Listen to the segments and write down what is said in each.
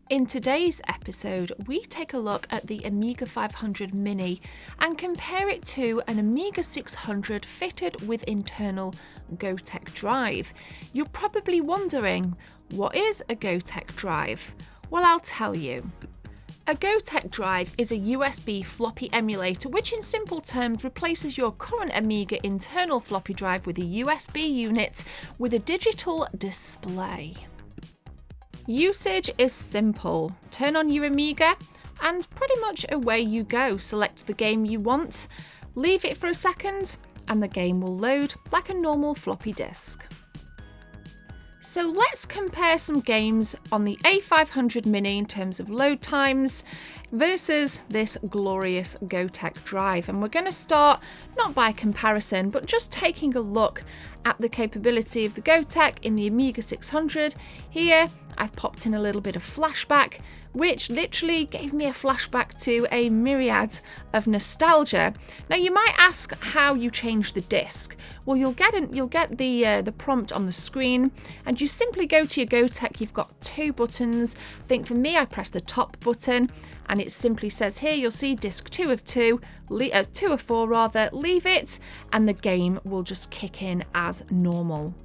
In today's episode, we take a look at the Amiga 500 Mini and compare it to an Amiga 600 fitted with internal GoTek Drive. You're probably wondering, what is a GoTek Drive? Well, I'll tell you. A GoTek Drive is a USB floppy emulator which in simple terms replaces your current Amiga internal floppy drive with a USB unit with a digital display. Usage is simple. Turn on your Amiga and pretty much away you go. Select the game you want, leave it for a second and the game will load like a normal floppy disk. So let's compare some games on the A500 Mini in terms of load times versus this glorious GoTek Drive. And we're going to start not by comparison, but just taking a look at the capability of the GoTek in the Amiga 600. Here, I've popped in a little bit of flashback, which literally gave me a flashback to a myriad of nostalgia. Now you might ask how you change the disc. Well, you'll get the prompt on the screen, and you simply go to your GoTek. You've got two buttons. I think for me, I press the top button, and it simply says here, you'll see disc 2 of 2, 2 of 4 rather, leave it, and the game will just kick in as normal.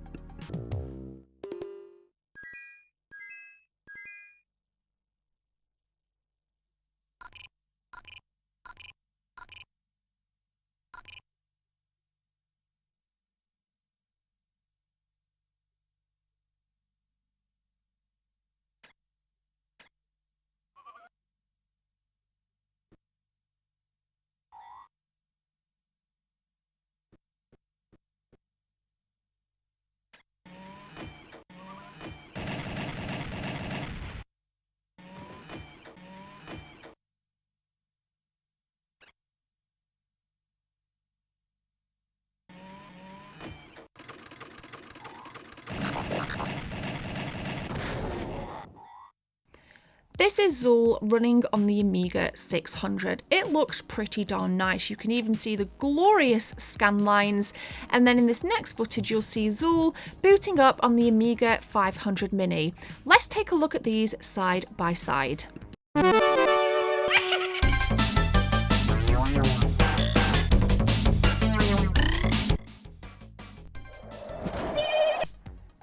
This is Zool running on the Amiga 600. It looks pretty darn nice. You can even see the glorious scan lines. And then in this next footage, you'll see Zool booting up on the Amiga 500 Mini. Let's take a look at these side by side.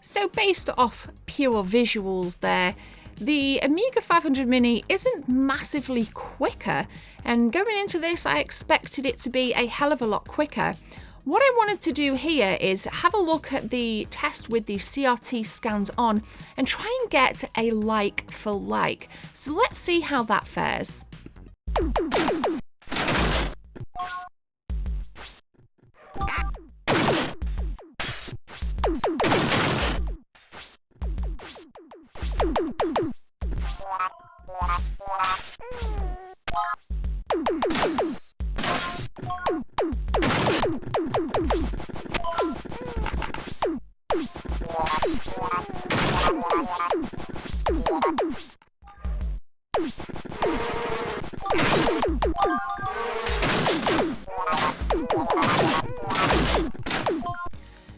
So based off pure visuals there, the Amiga 500 Mini isn't massively quicker, and going into this I expected it to be a hell of a lot quicker. What I wanted to do here is have a look at the test with the CRT scans on and try and get a like for like. So let's see how that fares.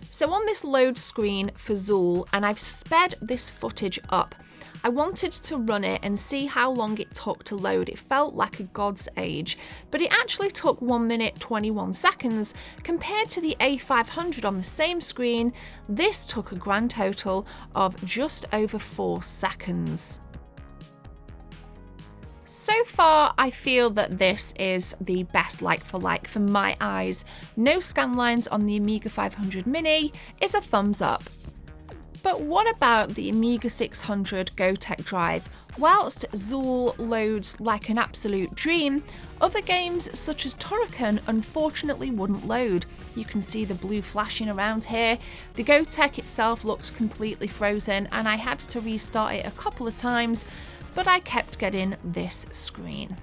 So on this load screen for Zool, and I've sped this footage up, I wanted to run it and see how long it took to load. It felt like a god's age, but it actually took 1 minute 21 seconds. Compared to the A500 on the same screen, this took a grand total of just over 4 seconds. So far, I feel that this is the best like for like for my eyes. No scan lines on the Amiga 500 Mini is a thumbs up. But what about the Amiga 600 GoTek Drive? Whilst Zool loads like an absolute dream, other games such as Turrican unfortunately wouldn't load. You can see the blue flashing around here. The GoTek itself looks completely frozen, and I had to restart it a couple of times, but I kept getting this screen.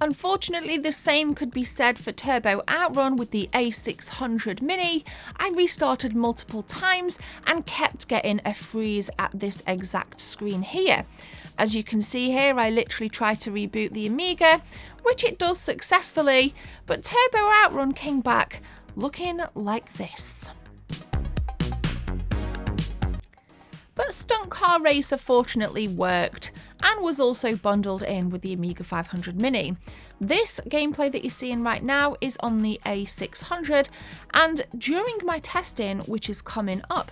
Unfortunately, the same could be said for Turbo Outrun with the A600 Mini. I restarted multiple times and kept getting a freeze at this exact screen here. As you can see here, I literally tried to reboot the Amiga, which it does successfully, but Turbo Outrun came back looking like this. Stunt Car Racer fortunately worked and was also bundled in with the Amiga 500 Mini. This gameplay that you're seeing right now is on the A600, and during my testing, which is coming up,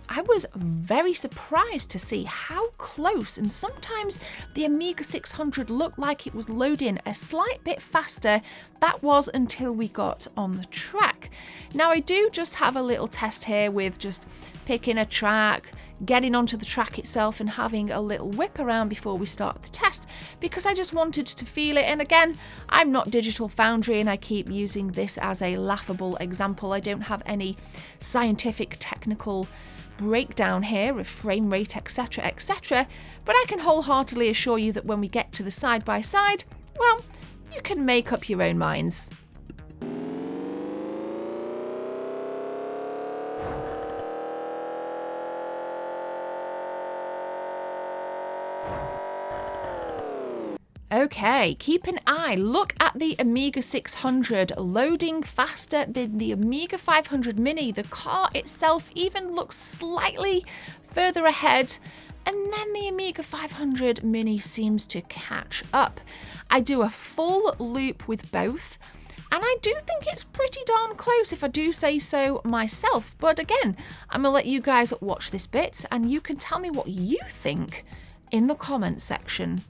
I was very surprised to see how close, and sometimes the Amiga 600 looked like it was loading a slight bit faster. That was until we got on the track. Now I do just have a little test here with just picking a track, getting onto the track itself and having a little whip around before we start the test, because I just wanted to feel it. And again, I'm not Digital Foundry and I keep using this as a laughable example. I don't have any scientific technical breakdown here of frame rate, etc, etc, but I can wholeheartedly assure you that when we get to the side by side, well, you can make up your own minds. Okay, keep an eye, look at the Amiga 600 loading faster than the Amiga 500 Mini. The car itself even looks slightly further ahead, and then the Amiga 500 Mini seems to catch up. I do a full loop with both, and I do think it's pretty darn close if I do say so myself. But again, I'm gonna let you guys watch this bit and you can tell me what you think in the comments section.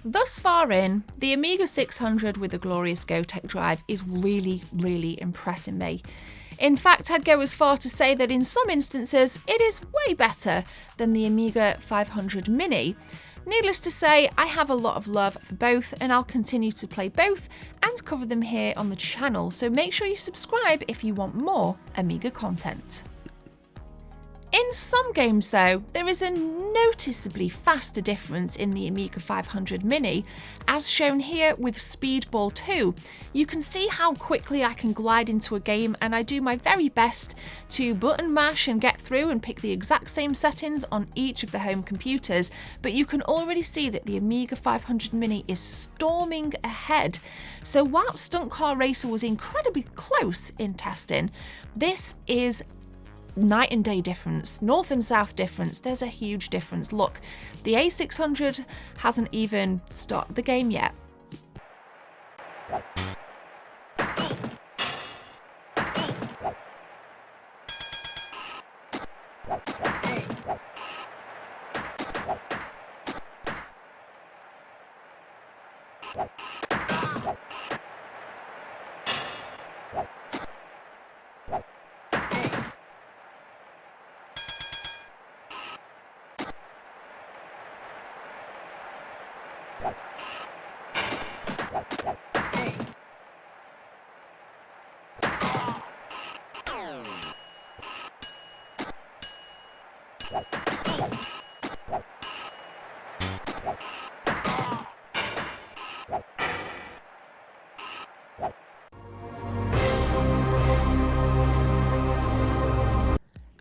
Thus far in, the Amiga 600 with the glorious GoTek Drive is really impressing me. In fact, I'd go as far to say that in some instances, it is way better than the Amiga 500 Mini. Needless to say, I have a lot of love for both, and I'll continue to play both and cover them here on the channel, so make sure you subscribe if you want more Amiga content. In some games though, there is a noticeably faster difference in the Amiga 500 Mini, as shown here with Speedball 2. You can see how quickly I can glide into a game, and I do my very best to button mash and get through and pick the exact same settings on each of the home computers, but you can already see that the Amiga 500 Mini is storming ahead. So while Stunt Car Racer was incredibly close in testing, this is night and day difference, north and south difference. There's a huge difference. Look, the A600 hasn't even started the game yet.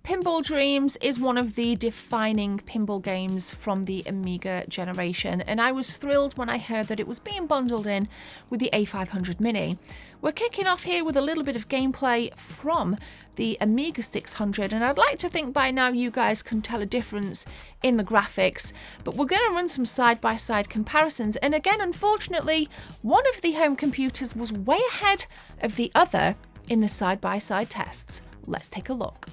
Pinball Dreams is one of the defining pinball games from the Amiga generation, and I was thrilled when I heard that it was being bundled in with the A500 Mini. We're kicking off here with a little bit of gameplay from the Amiga 600, and I'd like to think by now you guys can tell a difference in the graphics, but we're going to run some side-by-side comparisons, and again, unfortunately, one of the home computers was way ahead of the other in the side-by-side tests. Let's take a look.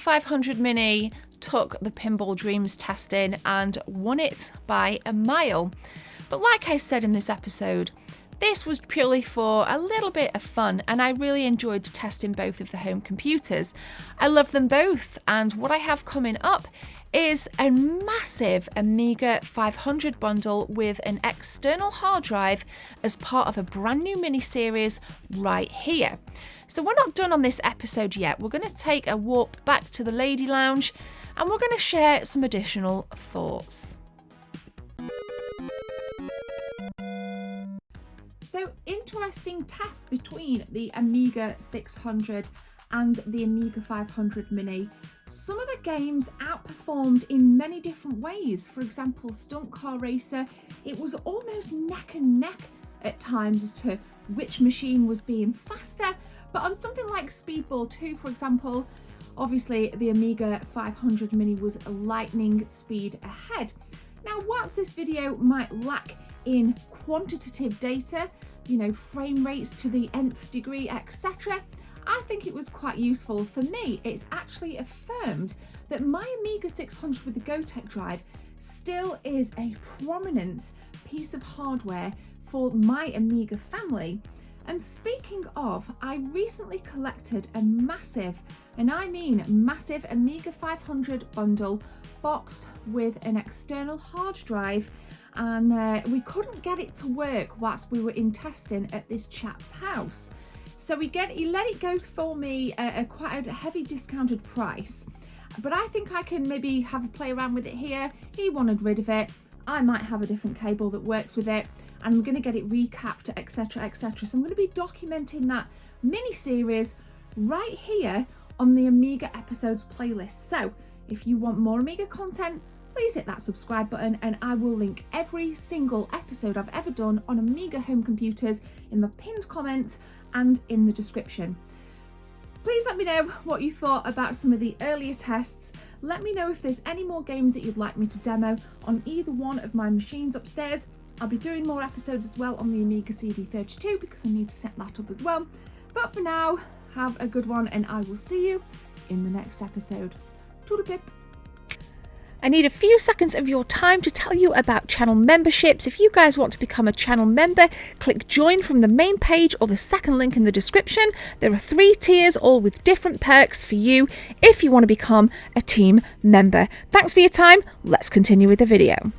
500 Mini took the Pinball Dreams testing and won it by a mile. But like I said in this episode, this was purely for a little bit of fun, and I really enjoyed testing both of the home computers. I love them both, and what I have coming up is a massive Amiga 500 bundle with an external hard drive as part of a brand new mini-series right here. So we're not done on this episode yet. We're going to take a walk back to the Lady Lounge and we're going to share some additional thoughts. So, interesting test between the Amiga 600 and the Amiga 500 Mini. Some of the games outperformed in many different ways. For example, Stunt Car Racer, it was almost neck and neck at times as to which machine was being faster. But on something like Speedball 2, for example, obviously the Amiga 500 Mini was lightning speed ahead. Now, whilst this video might lack in quantitative data, you know, frame rates to the nth degree, etc., I think it was quite useful. For me, it's actually affirmed that my Amiga 600 with the GoTek Drive still is a prominent piece of hardware for my Amiga family. And speaking of, I recently collected a massive, and I mean massive, Amiga 500 bundle boxed with an external hard drive, and we couldn't get it to work whilst we were in testing at this chap's house. So he let it go for me at quite a heavy discounted price, but I think I can maybe have a play around with it here. He wanted rid of it. I might have a different cable that works with it, and I'm going to get it recapped, etc, etc. So I'm going to be documenting that mini series right here on the Amiga episodes playlist. So if you want more Amiga content, please hit that subscribe button, and I will link every single episode I've ever done on Amiga home computers in the pinned comments and in the description. Please let me know what you thought about some of the earlier tests. Let me know if there's any more games that you'd like me to demo on either one of my machines upstairs. I'll be doing more episodes as well on the Amiga CD32 because I need to set that up as well. But for now, have a good one, and I will see you in the next episode. Toodle pip. I need a few seconds of your time to tell you about channel memberships. If you guys want to become a channel member, click join from the main page or the second link in the description. There are 3 tiers, all with different perks for you if you want to become a team member. Thanks for your time. Let's continue with the video.